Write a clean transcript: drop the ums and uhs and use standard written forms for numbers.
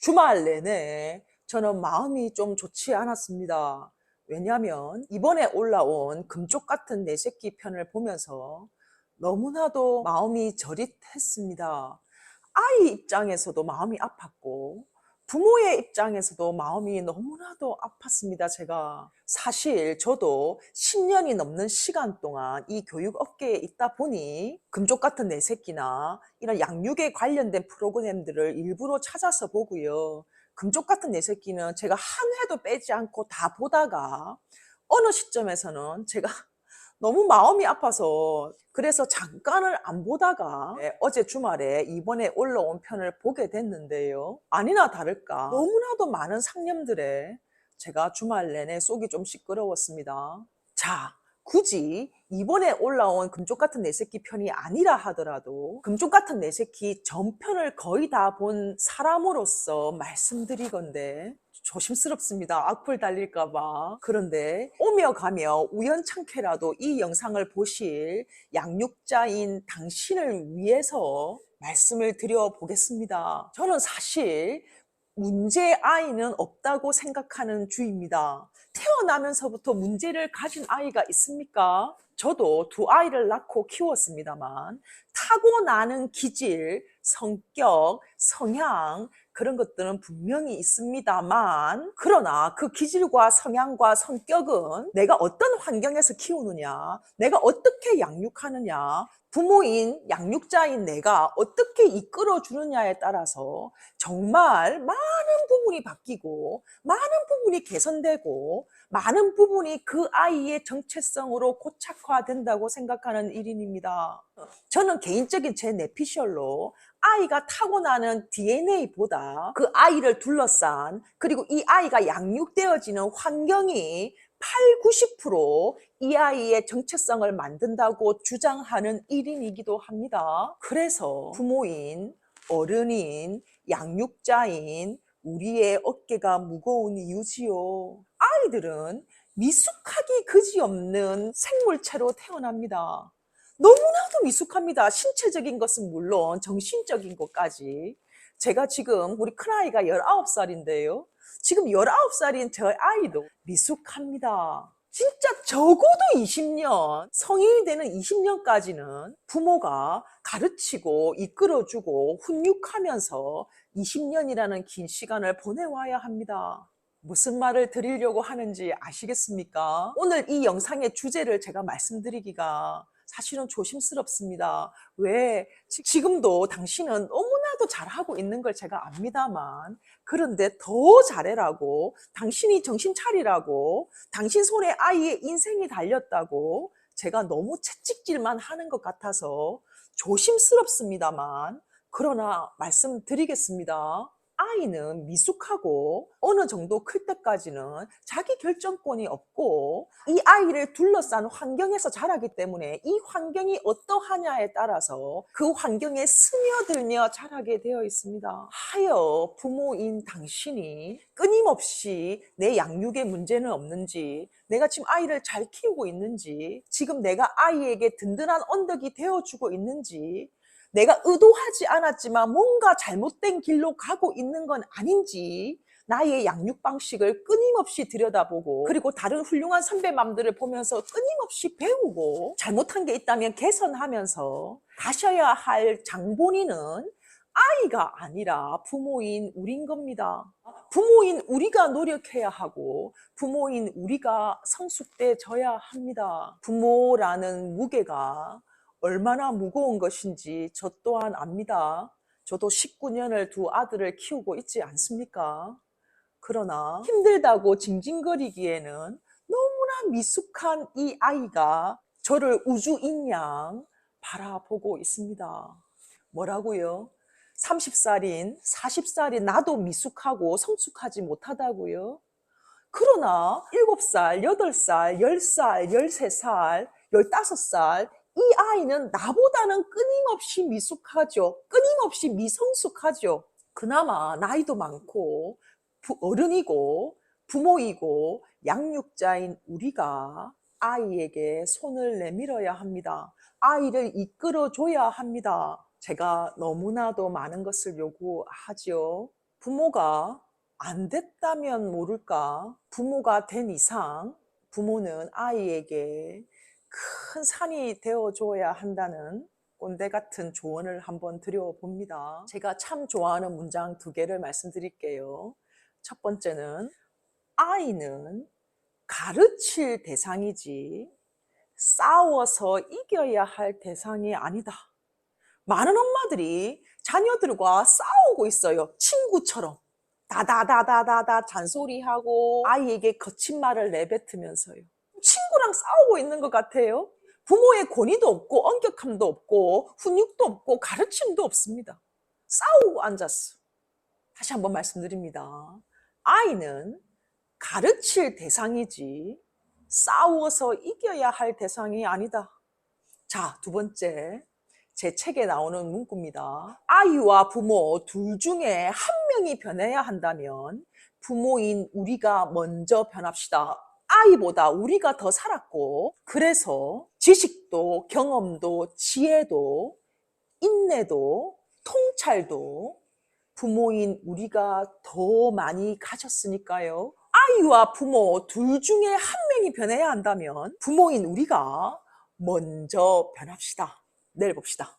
주말 내내 저는 마음이 좀 좋지 않았습니다. 왜냐하면 이번에 올라온 금쪽 같은 내 새끼 편을 보면서 너무나도 마음이 저릿했습니다. 아이 입장에서도 마음이 아팠고 부모의 입장에서도 마음이 너무나도 아팠습니다. 제가 사실 저도 10년이 넘는 시간 동안 이 교육 업계에 있다 보니 금쪽 같은 내 새끼나 이런 양육에 관련된 프로그램들을 일부러 찾아서 보고요. 금쪽 같은 내 새끼는 제가 한 회도 빼지 않고 다 보다가 어느 시점에서는 제가 너무 마음이 아파서 그래서 잠깐을 안 보다가 어제 주말에 이번에 올라온 편을 보게 됐는데요. 아니나 다를까 너무나도 많은 상념들에 제가 주말 내내 속이 좀 시끄러웠습니다. 자, 굳이 이번에 올라온 금쪽 같은 내 새끼 편이 아니라 하더라도 금쪽 같은 내 새끼 전편을 거의 다 본 사람으로서 말씀드리건데 조심스럽습니다. 악플 달릴까봐. 그런데 오며 가며 우연찮게라도 이 영상을 보실 양육자인 당신을 위해서 말씀을 드려보겠습니다. 저는 사실 문제 아이는 없다고 생각하는 주입니다. 태어나면서부터 문제를 가진 아이가 있습니까? 저도 두 아이를 낳고 키웠습니다만 타고나는 기질, 성격, 성향 그런 것들은 분명히 있습니다만 그러나 그 기질과 성향과 성격은 내가 어떤 환경에서 키우느냐, 내가 어떻게 양육하느냐, 부모인 양육자인 내가 어떻게 이끌어 주느냐에 따라서 정말 많은 부분이 바뀌고 많은 부분이 개선되고 많은 부분이 그 아이의 정체성으로 고착화된다고 생각하는 일인입니다. 저는 개인적인 제 뇌피셜로 아이가 타고나는 DNA보다 그 아이를 둘러싼 그리고 이 아이가 양육되어지는 환경이 8, 90%이 아이의 정체성을 만든다고 주장하는 일인이기도 합니다. 그래서 부모인, 어른인, 양육자인 우리의 어깨가 무거운 이유지요. 아이들은 미숙하기 그지없는 생물체로 태어납니다. 너무나도 미숙합니다. 신체적인 것은 물론 정신적인 것까지. 제가 지금 우리 큰아이가 19살인데요. 지금 19살인 저 아이도 미숙합니다. 진짜 적어도 20년, 성인이 되는 20년까지는 부모가 가르치고 이끌어주고 훈육하면서 20년이라는 긴 시간을 보내와야 합니다. 무슨 말을 드리려고 하는지 아시겠습니까? 오늘 이 영상의 주제를 제가 말씀드리기가 사실은 조심스럽습니다. 왜? 지금도 당신은 너무나도 잘하고 있는 걸 제가 압니다만 그런데 더 잘해라고 당신이 정신 차리라고 당신 손에 아이의 인생이 달렸다고 제가 너무 채찍질만 하는 것 같아서 조심스럽습니다만 그러나 말씀드리겠습니다. 아이는 미숙하고 어느 정도 클 때까지는 자기 결정권이 없고 이 아이를 둘러싼 환경에서 자라기 때문에 이 환경이 어떠하냐에 따라서 그 환경에 스며들며 자라게 되어 있습니다. 하여 부모인 당신이 끊임없이 내 양육에 문제는 없는지 내가 지금 아이를 잘 키우고 있는지 지금 내가 아이에게 든든한 언덕이 되어주고 있는지 내가 의도하지 않았지만 뭔가 잘못된 길로 가고 있는 건 아닌지 나의 양육 방식을 끊임없이 들여다보고 그리고 다른 훌륭한 선배맘들을 보면서 끊임없이 배우고 잘못한 게 있다면 개선하면서 가셔야 할 장본인은 아이가 아니라 부모인 우린 겁니다. 부모인 우리가 노력해야 하고 부모인 우리가 성숙돼져야 합니다. 부모라는 무게가 얼마나 무거운 것인지 저 또한 압니다. 저도 19년을 두 아들을 키우고 있지 않습니까? 그러나 힘들다고 징징거리기에는 너무나 미숙한 이 아이가 저를 우주인 양 바라보고 있습니다. 뭐라고요? 30살인, 40살인 나도 미숙하고 성숙하지 못하다고요? 그러나 7살, 8살, 10살, 13살, 15살 이 아이는 나보다는 끊임없이 미숙하죠. 끊임없이 미성숙하죠. 그나마 나이도 많고 어른이고 부모이고 양육자인 우리가 아이에게 손을 내밀어야 합니다. 아이를 이끌어줘야 합니다. 제가 너무나도 많은 것을 요구하죠. 부모가 안 됐다면 모를까? 부모가 된 이상 부모는 아이에게 큰 산이 되어줘야 한다는 꼰대 같은 조언을 한번 드려봅니다. 제가 참 좋아하는 문장 2개를 말씀드릴게요. 첫 번째는 아이는 가르칠 대상이지 싸워서 이겨야 할 대상이 아니다. 많은 엄마들이 자녀들과 싸우고 있어요. 친구처럼. 다다다다다다 잔소리하고 아이에게 거친 말을 내뱉으면서요. 친구랑 싸우고 있는 것 같아요. 부모의 권위도 없고 엄격함도 없고 훈육도 없고 가르침도 없습니다. 싸우고 앉았어. 다시 한번 말씀드립니다. 아이는 가르칠 대상이지 싸워서 이겨야 할 대상이 아니다. 자, 2번째. 제 책에 나오는 문구입니다. 아이와 부모 둘 중에 한 명이 변해야 한다면 부모인 우리가 먼저 변합시다. 아이보다 우리가 더 살았고 그래서 지식도 경험도 지혜도 인내도 통찰도 부모인 우리가 더 많이 가졌으니까요. 아이와 부모 둘 중에 한 명이 변해야 한다면 부모인 우리가 먼저 변합시다. 내일 봅시다.